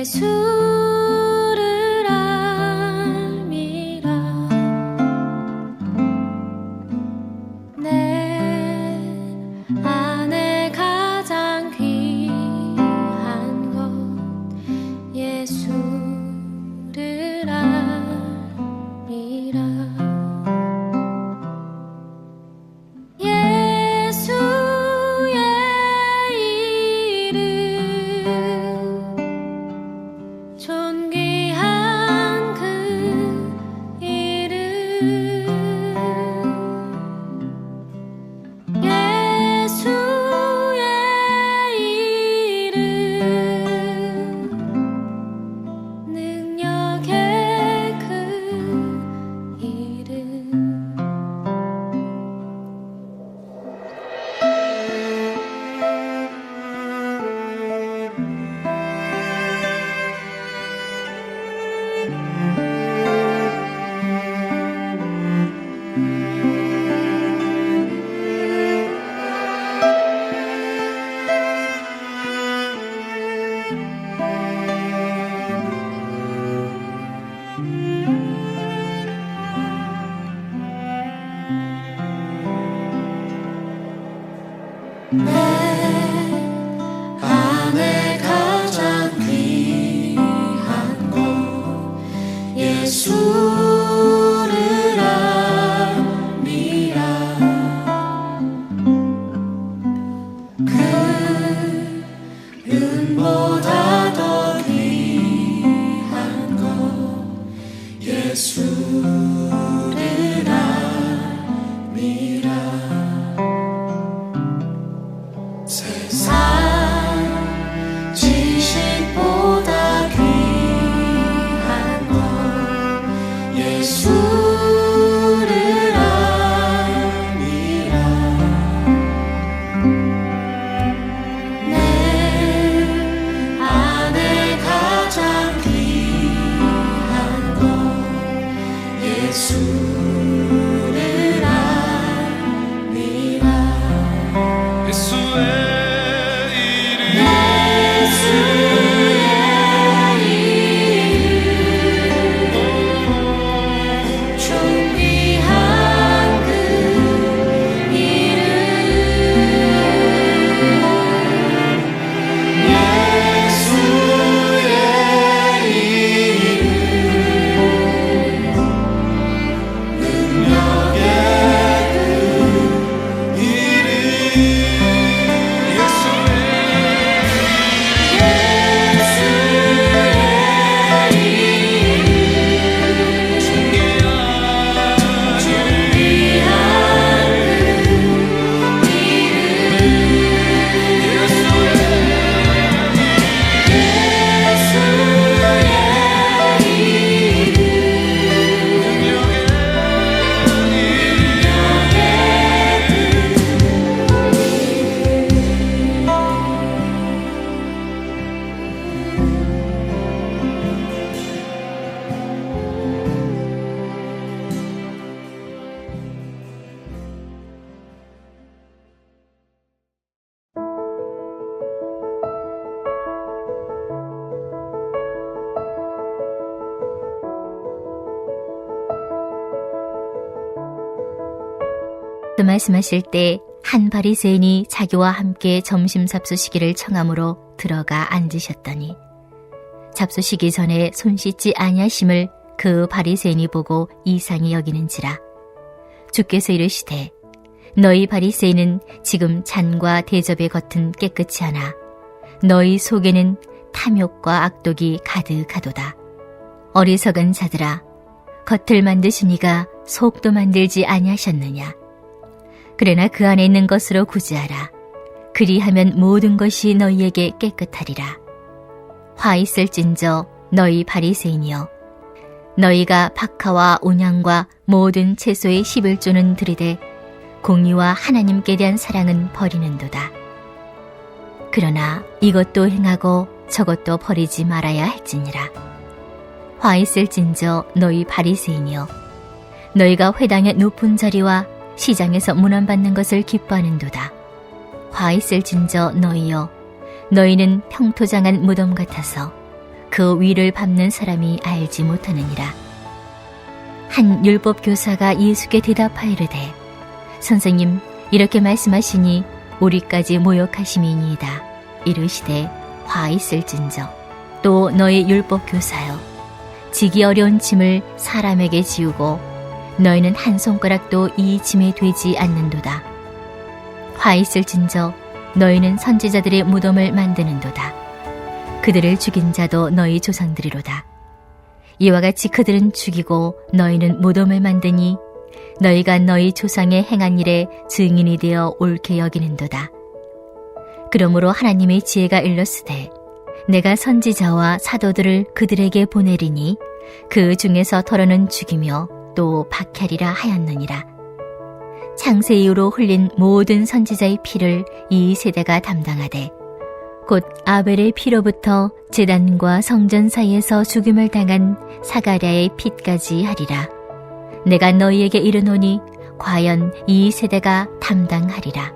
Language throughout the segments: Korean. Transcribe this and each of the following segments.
예수를 알미라. 내 안에 가장 귀한 것 예수를 알미라. 예수의 이름 존귀한 그 이름. 예수의 이름 능력의 그 이름. 내 안에 가장 귀한 것 예수를 알미라. 그 은보다 더 귀한 것 예수를 알미라. 세상 지식보다 귀한 것 예수를 알미라. 내 안에 가장 귀한 것 예수를 알미라. 예수의 또 말씀하실 때 한 바리새인이 자기와 함께 점심 잡수시기를 청함으로 들어가 앉으셨더니 잡수시기 전에 손 씻지 아니하심을 그 바리새인이 보고 이상히 여기는지라. 주께서 이르시되 너희 바리새인은 지금 잔과 대접의 겉은 깨끗이 하나 너희 속에는 탐욕과 악독이 가득하도다. 어리석은 자들아, 겉을 만드시니가 속도 만들지 아니하셨느냐. 그러나 그 안에 있는 것으로 구제하라. 그리하면 모든 것이 너희에게 깨끗하리라. 화 있을진저 너희 바리새인이여, 너희가 박하와 온양과 모든 채소의 11조는 들이되 공의와 하나님께 대한 사랑은 버리는도다. 그러나 이것도 행하고 저것도 버리지 말아야 할지니라. 화 있을진저 너희 바리새인이여, 너희가 회당의 높은 자리와 시장에서 문안받는 것을 기뻐하는도다. 화 있을진저 너희여, 너희는 평토장한 무덤 같아서 그 위를 밟는 사람이 알지 못하느니라. 한 율법 교사가 예수께 대답하이르되 선생님 이렇게 말씀하시니 우리까지 모욕하심이니이다. 이르시되 화 있을진저 또 너희 율법 교사여 지기 어려운 짐을 사람에게 지우고 너희는 한 손가락도 이 짐에 되지 않는도다. 화 있을진저 너희는 선지자들의 무덤을 만드는도다. 그들을 죽인 자도 너희 조상들이로다. 이와 같이 그들은 죽이고 너희는 무덤을 만드니 너희가 너희 조상의 행한 일에 증인이 되어 옳게 여기는도다. 그러므로 하나님의 지혜가 일렀으되 내가 선지자와 사도들을 그들에게 보내리니 그 중에서 더러는 죽이며 또 박해리라 하였느니라. 창세 이후로 흘린 모든 선지자의 피를 이 세대가 담당하되 곧 아벨의 피로부터 제단과 성전 사이에서 죽임을 당한 사가랴의 피까지 하리라. 내가 너희에게 이르노니 과연 이 세대가 담당하리라.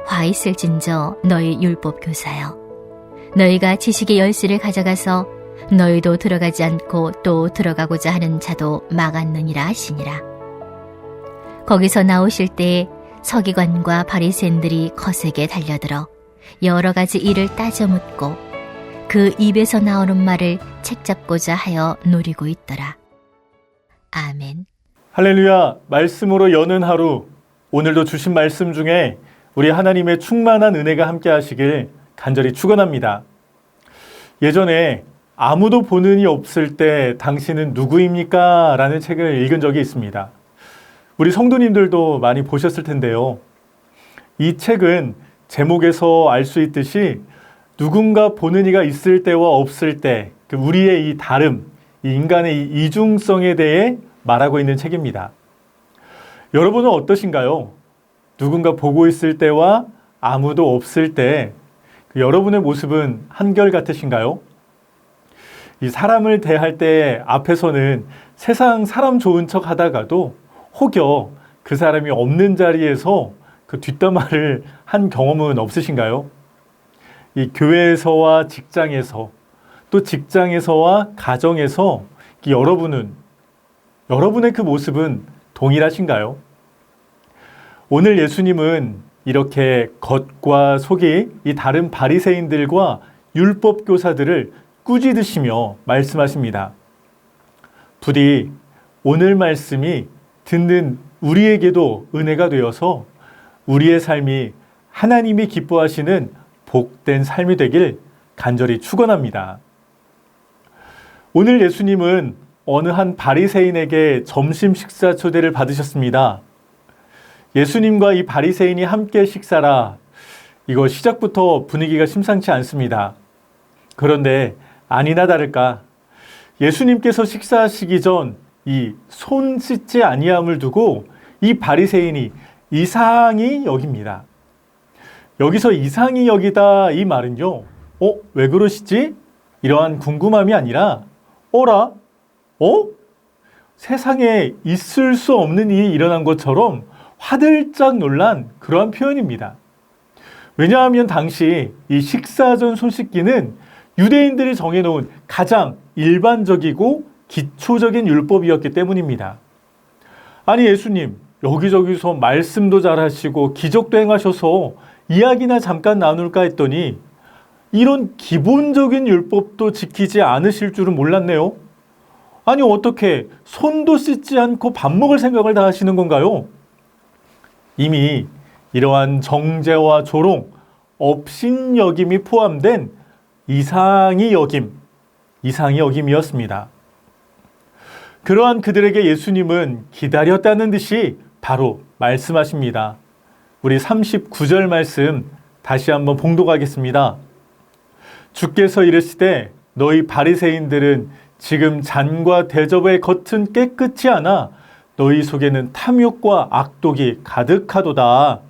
화 있을진저 너희 율법 교사여 너희가 지식의 열쇠를 가져가서 너희도 들어가지 않고 또 들어가고자 하는 자도 막았느니라 하시니라. 거기서 나오실 때에 서기관과 바리새인들이 거세게 달려들어 여러 가지 일을 따져 묻고 그 입에서 나오는 말을 책잡고자 하여 노리고 있더라. 아멘. 할렐루야. 말씀으로 여는 하루, 오늘도 주신 말씀 중에 우리 하나님의 충만한 은혜가 함께 하시길 간절히 축원합니다. 예전에 아무도 보는 이 없을 때 당신은 누구입니까? 라는 책을 읽은 적이 있습니다. 우리 성도님들도 많이 보셨을 텐데요. 이 책은 제목에서 알 수 있듯이 누군가 보는 이가 있을 때와 없을 때 우리의 이 다름, 이 인간의 이 이중성에 대해 말하고 있는 책입니다. 여러분은 어떠신가요? 누군가 보고 있을 때와 아무도 없을 때 여러분의 모습은 한결같으신가요? 이 사람을 대할 때 앞에서는 세상 사람 좋은 척 하다가도 혹여 그 사람이 없는 자리에서 그 뒷담화를 한 경험은 없으신가요? 이 교회에서와 직장에서 또 직장에서와 가정에서 여러분의 그 모습은 동일하신가요? 오늘 예수님은 이렇게 겉과 속이 이 다른 바리새인들과 율법 교사들을 꾸짖으시며 말씀하십니다. 부디 오늘 말씀이 듣는 우리에게도 은혜가 되어서 우리의 삶이 하나님이 기뻐하시는 복된 삶이 되길 간절히 축원합니다. 오늘 예수님은 어느 한 바리새인에게 점심 식사 초대를 받으셨습니다. 예수님과 이 바리새인이 함께 식사라, 이거 시작부터 분위기가 심상치 않습니다. 그런데 아니나 다를까 예수님께서 식사하시기 전 이 손 씻지 아니함을 두고 이 바리새인이 이상히 여깁니다. 여기서 이상히 여기다 이 말은요, 왜 그러시지? 이러한 궁금함이 아니라 어라? 세상에 있을 수 없는 일이 일어난 것처럼 화들짝 놀란 그러한 표현입니다. 왜냐하면 당시 이 식사 전 손 씻기는 유대인들이 정해놓은 가장 일반적이고 기초적인 율법이었기 때문입니다. 아니 예수님, 여기저기서 말씀도 잘하시고 기적도 행하셔서 이야기나 잠깐 나눌까 했더니 이런 기본적인 율법도 지키지 않으실 줄은 몰랐네요. 아니 어떻게 손도 씻지 않고 밥 먹을 생각을 다 하시는 건가요? 이미 이러한 정죄와 조롱, 업신여김이 포함된 이상히 여김이었습니다. 그러한 그들에게 예수님은 기다렸다는 듯이 바로 말씀하십니다. 우리 39절 말씀 다시 한번 봉독하겠습니다. 주께서 이르시되 너희 바리새인들은 지금 잔과 대접의 겉은 깨끗이 하나 너희 속에는 탐욕과 악독이 가득하도다.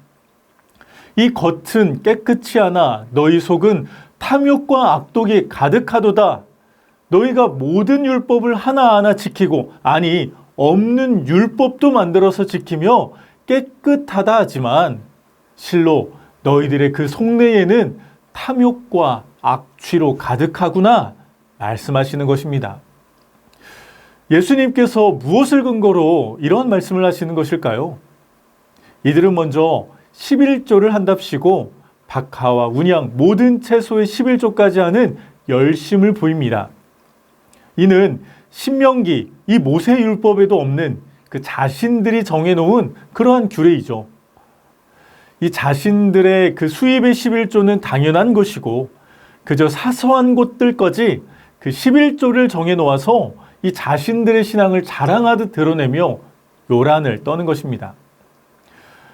이 겉은 깨끗이 하나 너희 속은 탐욕과 악독이 가득하도다. 너희가 모든 율법을 하나하나 지키고, 아니 없는 율법도 만들어서 지키며 깨끗하다 하지만 실로 너희들의 그 속내에는 탐욕과 악취로 가득하구나. 말씀하시는 것입니다. 예수님께서 무엇을 근거로 이런 말씀을 하시는 것일까요? 이들은 먼저 11조를 한답시고 박하와 운양 모든 채소의 11조까지 하는 열심을 보입니다. 이는 신명기 이 모세율법에도 없는 그 자신들이 정해놓은 그러한 규례이죠. 이 자신들의 그 수입의 11조는 당연한 것이고 그저 사소한 것들까지 그 11조를 정해놓아서 이 자신들의 신앙을 자랑하듯 드러내며 요란을 떠는 것입니다.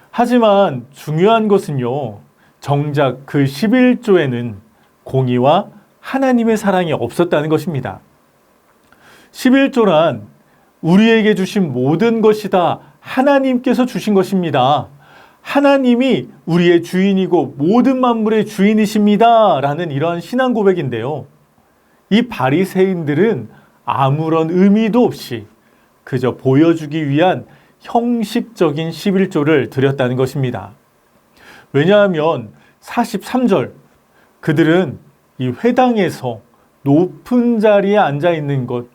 하지만 중요한 것은요, 정작 그 11조에는 공의와 하나님의 사랑이 없었다는 것입니다. 11조란 우리에게 주신 모든 것이 다 하나님께서 주신 것입니다. 하나님이 우리의 주인이고 모든 만물의 주인이십니다. 라는 이러한 신앙 고백인데요. 이 바리새인들은 아무런 의미도 없이 그저 보여주기 위한 형식적인 11조를 드렸다는 것입니다. 왜냐하면 43절 그들은 이 회당에서 높은 자리에 앉아 있는 것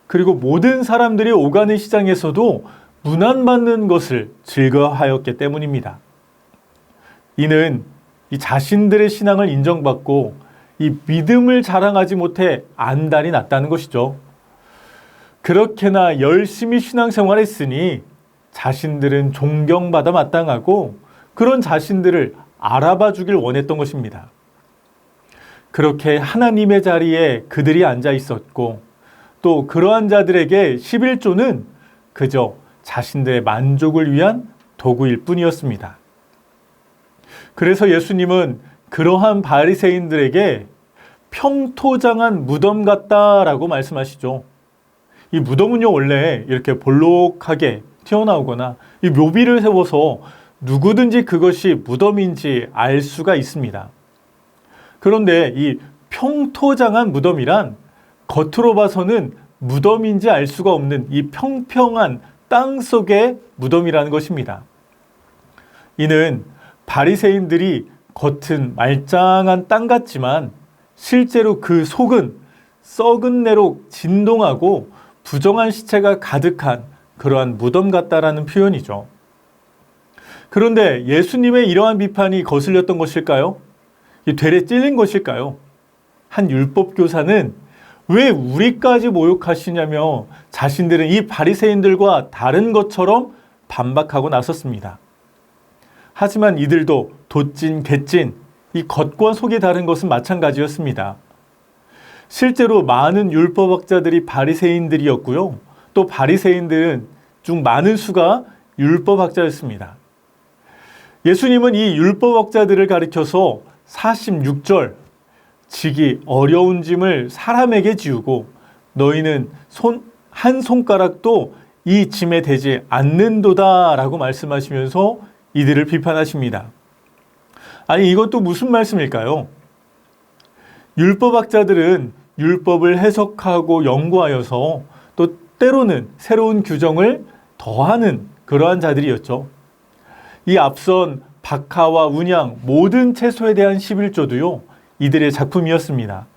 그리고 모든 사람들이 오가는 시장에서도 문안받는 것을 즐거워하였기 때문입니다. 이는 이 자신들의 신앙을 인정받고 이 믿음을 자랑하지 못해 안달이 났다는 것이죠. 그렇게나 열심히 신앙생활했으니 자신들은 존경받아 마땅하고 그런 자신들을 알아봐 주길 원했던 것입니다. 그렇게 하나님의 자리에 그들이 앉아 있었고 또 그러한 자들에게 11조는 그저 자신들의 만족을 위한 도구일 뿐이었습니다. 그래서 예수님은 그러한 바리새인들에게 평토장한 무덤 같다라고 말씀하시죠. 이 무덤은요 원래 이렇게 볼록하게 튀어나오거나 이 묘비를 세워서 누구든지 그것이 무덤인지 알 수가 있습니다. 그런데 이 평토장한 무덤이란 겉으로 봐서는 무덤인지 알 수가 없는 이 평평한 땅 속의 무덤이라는 것입니다. 이는 바리새인들이 겉은 말짱한 땅 같지만 실제로 그 속은 썩은 내로 진동하고 부정한 시체가 가득한 그러한 무덤 같다라는 표현이죠. 그런데 예수님의 이러한 비판이 거슬렸던 것일까요? 되레 찔린 것일까요? 한 율법교사는 왜 우리까지 모욕하시냐며 자신들은 이 바리새인들과 다른 것처럼 반박하고 나섰습니다. 하지만 이들도 돛진 개찐 이 겉과 속이 다른 것은 마찬가지였습니다. 실제로 많은 율법학자들이 바리새인들이었고요. 또 바리새인들은 중 많은 수가 율법학자였습니다. 예수님은 이 율법학자들을 가리켜서 46절 지기 어려운 짐을 사람에게 지우고 너희는 한 손가락도 이 짐에 대지 않는도다 라고 말씀하시면서 이들을 비판하십니다. 아니 이것도 무슨 말씀일까요? 율법학자들은 율법을 해석하고 연구하여서 또 때로는 새로운 규정을 더하는 그러한 자들이었죠. 이 앞선 박하와 운양 모든 채소에 대한 11조도요 이들의 작품이었습니다.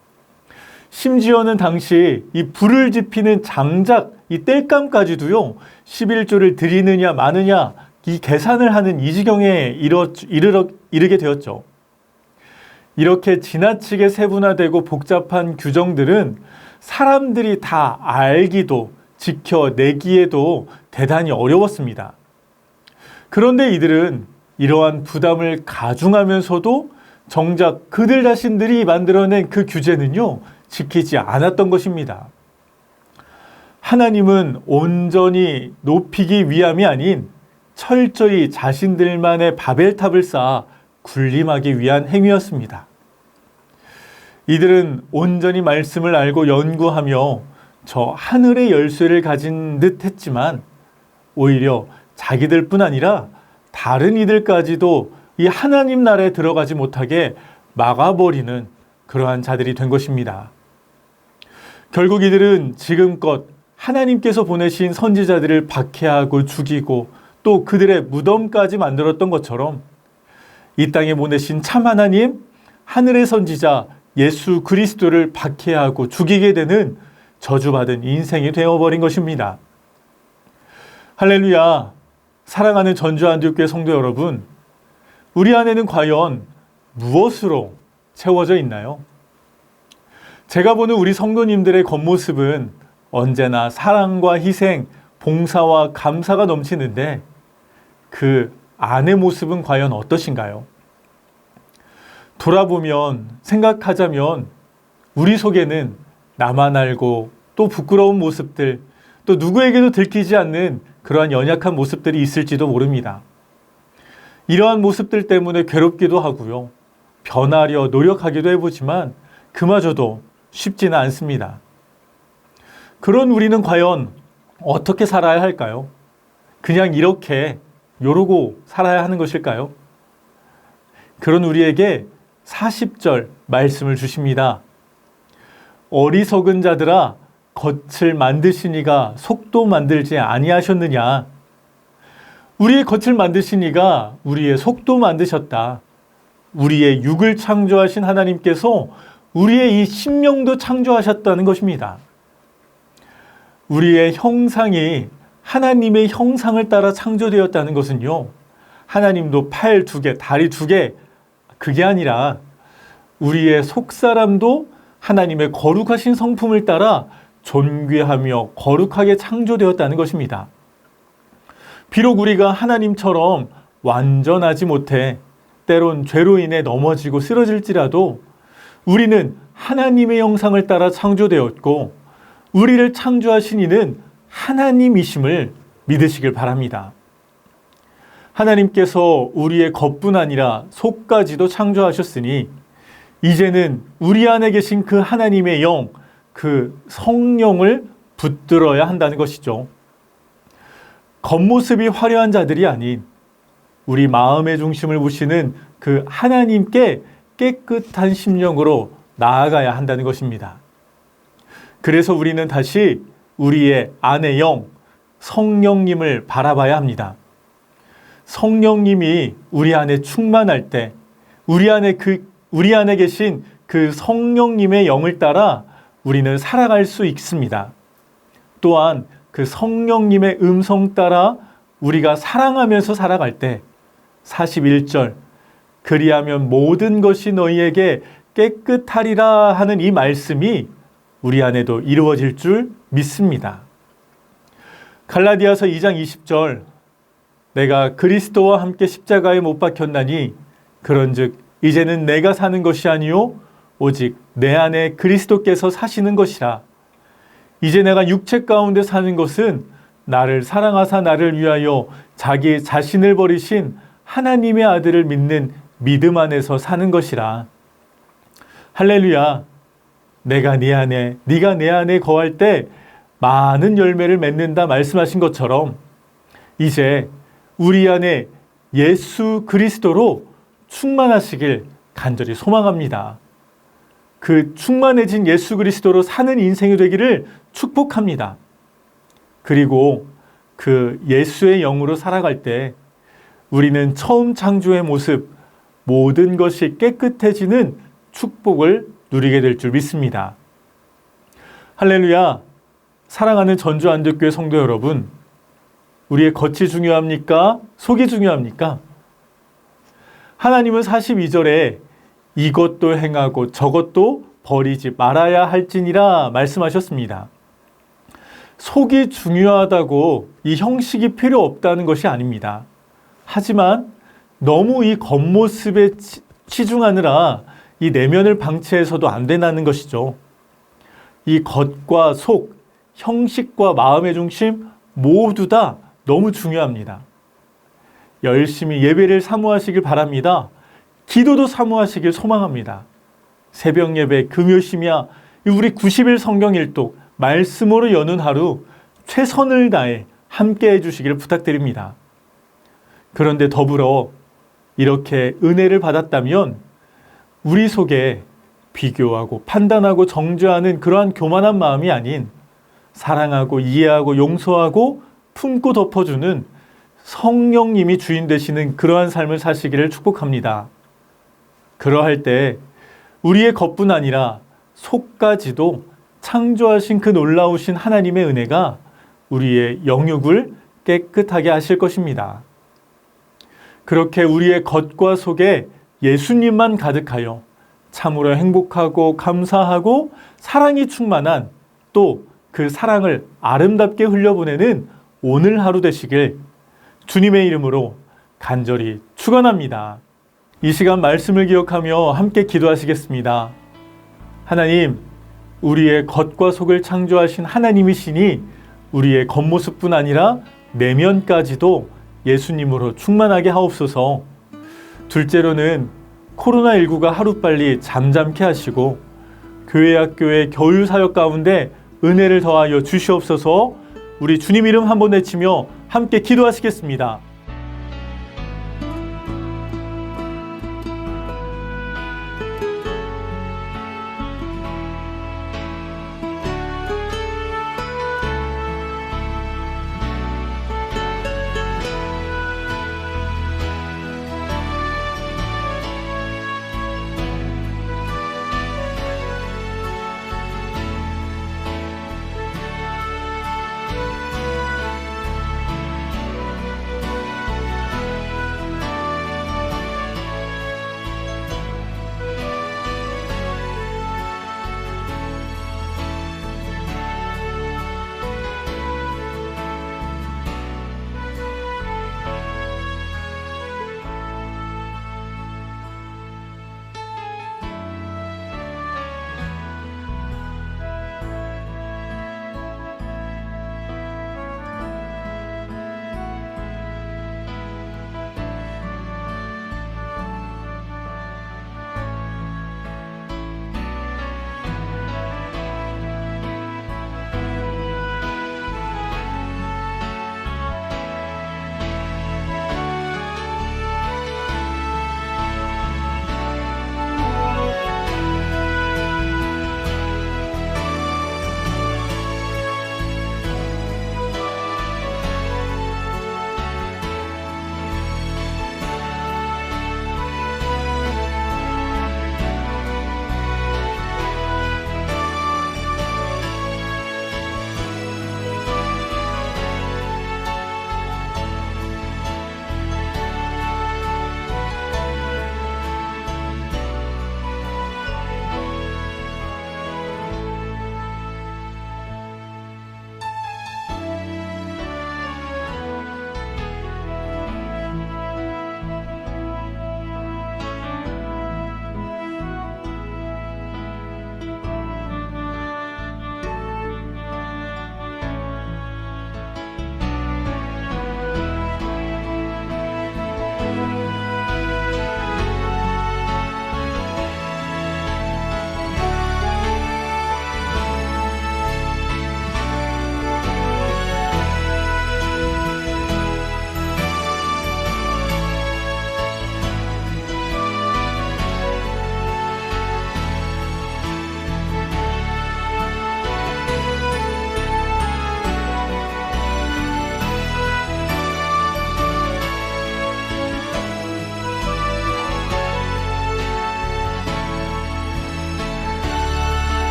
심지어는 당시 이 불을 지피는 장작 이 땔감까지도요 11조를 드리느냐 마느냐 이 계산을 하는 이 지경에 이르게 되었죠. 이렇게 지나치게 세분화되고 복잡한 규정들은 사람들이 다 알기도 지켜내기에도 대단히 어려웠습니다. 그런데 이들은 이러한 부담을 가중하면서도 정작 그들 자신들이 만들어낸 그 규제는요 지키지 않았던 것입니다. 하나님은 온전히 높이기 위함이 아닌 철저히 자신들만의 바벨탑을 쌓아 군림하기 위한 행위였습니다. 이들은 온전히 말씀을 알고 연구하며 저 하늘의 열쇠를 가진 듯 했지만 오히려 자기들뿐 아니라 다른 이들까지도 이 하나님 나라에 들어가지 못하게 막아버리는 그러한 자들이 된 것입니다. 결국 이들은 지금껏 하나님께서 보내신 선지자들을 박해하고 죽이고 또 그들의 무덤까지 만들었던 것처럼 이 땅에 보내신 참 하나님, 하늘의 선지자 예수 그리스도를 박해하고 죽이게 되는 저주받은 인생이 되어버린 것입니다. 할렐루야! 사랑하는 전주안디옥교회 성도 여러분, 우리 안에는 과연 무엇으로 채워져 있나요? 제가 보는 우리 성도님들의 겉모습은 언제나 사랑과 희생, 봉사와 감사가 넘치는데 그 안의 모습은 과연 어떠신가요? 돌아보면, 생각하자면 우리 속에는 나만 알고 또 부끄러운 모습들, 또 누구에게도 들키지 않는 그러한 연약한 모습들이 있을지도 모릅니다. 이러한 모습들 때문에 괴롭기도 하고요. 변하려 노력하기도 해보지만 그마저도 쉽지는 않습니다. 그런 우리는 과연 어떻게 살아야 할까요? 그냥 이렇게 요러고 살아야 하는 것일까요? 그런 우리에게 40절 말씀을 주십니다. 어리석은 자들아, 겉을 만드시니가 속도 만들지 아니하셨느냐? 우리의 겉을 만드시니가 우리의 속도 만드셨다. 우리의 육을 창조하신 하나님께서 우리의 이 심령도 창조하셨다는 것입니다. 우리의 형상이 하나님의 형상을 따라 창조되었다는 것은요, 하나님도 팔 2개, 다리 2개, 그게 아니라 우리의 속사람도 하나님의 거룩하신 성품을 따라 존귀하며 거룩하게 창조되었다는 것입니다. 비록 우리가 하나님처럼 완전하지 못해 때론 죄로 인해 넘어지고 쓰러질지라도 우리는 하나님의 형상을 따라 창조되었고 우리를 창조하신 이는 하나님이심을 믿으시길 바랍니다. 하나님께서 우리의 겉뿐 아니라 속까지도 창조하셨으니 이제는 우리 안에 계신 그 하나님의 영, 그 성령을 붙들어야 한다는 것이죠. 겉모습이 화려한 자들이 아닌 우리 마음의 중심을 보시는 그 하나님께 깨끗한 심령으로 나아가야 한다는 것입니다. 그래서 우리는 다시 우리의 안의 영, 성령님을 바라봐야 합니다. 성령님이 우리 안에 충만할 때 우리 안에 계신 그 성령님의 영을 따라 우리는 살아갈 수 있습니다. 또한 그 성령님의 음성 따라 우리가 사랑하면서 살아갈 때 41절 그리하면 모든 것이 너희에게 깨끗하리라 하는 이 말씀이 우리 안에도 이루어질 줄 믿습니다. 갈라디아서 2장 20절 내가 그리스도와 함께 십자가에 못 박혔나니 그런즉 이제는 내가 사는 것이 아니요 오직 내 안에 그리스도께서 사시는 것이라. 이제 내가 육체 가운데 사는 것은 나를 사랑하사 나를 위하여 자기 자신을 버리신 하나님의 아들을 믿는 믿음 안에서 사는 것이라. 할렐루야. 내가 네 안에, 네가 내 안에 거할 때 많은 열매를 맺는다 말씀하신 것처럼 이제 우리 안에 예수 그리스도로 충만하시길 간절히 소망합니다. 그 충만해진 예수 그리스도로 사는 인생이 되기를 축복합니다. 그리고 그 예수의 영으로 살아갈 때 우리는 처음 창조의 모습, 모든 것이 깨끗해지는 축복을 누리게 될 줄 믿습니다. 할렐루야. 사랑하는 전주안디옥교회 성도 여러분, 우리의 겉이 중요합니까? 속이 중요합니까? 하나님은 42절에 이것도 행하고 저것도 버리지 말아야 할지니라 말씀하셨습니다. 속이 중요하다고 이 형식이 필요 없다는 것이 아닙니다. 하지만 너무 이 겉모습에 치중하느라 이 내면을 방치해서도 안 된다는 것이죠. 이 겉과 속, 형식과 마음의 중심 모두 다 너무 중요합니다. 열심히 예배를 사모하시길 바랍니다. 기도도 사모하시길 소망합니다. 새벽 예배, 금요 심야, 우리 90일 성경 일독, 말씀으로 여는 하루 최선을 다해 함께 해주시기를 부탁드립니다. 그런데 더불어 이렇게 은혜를 받았다면 우리 속에 비교하고 판단하고 정죄하는 그러한 교만한 마음이 아닌 사랑하고 이해하고 용서하고 품고 덮어주는 성령님이 주인 되시는 그러한 삶을 사시기를 축복합니다. 그러할 때 우리의 겉뿐 아니라 속까지도 창조하신 그 놀라우신 하나님의 은혜가 우리의 영육을 깨끗하게 하실 것입니다. 그렇게 우리의 겉과 속에 예수님만 가득하여 참으로 행복하고 감사하고 사랑이 충만한, 또 그 사랑을 아름답게 흘려보내는 오늘 하루 되시길 주님의 이름으로 간절히 축원합니다. 이 시간 말씀을 기억하며 함께 기도하시겠습니다. 하나님, 우리의 겉과 속을 창조하신 하나님이시니 우리의 겉모습뿐 아니라 내면까지도 예수님으로 충만하게 하옵소서. 둘째로는 코로나19가 하루빨리 잠잠케 하시고 교회 학교의 교육 사역 가운데 은혜를 더하여 주시옵소서. 우리 주님 이름 한번 외치며 함께 기도하시겠습니다.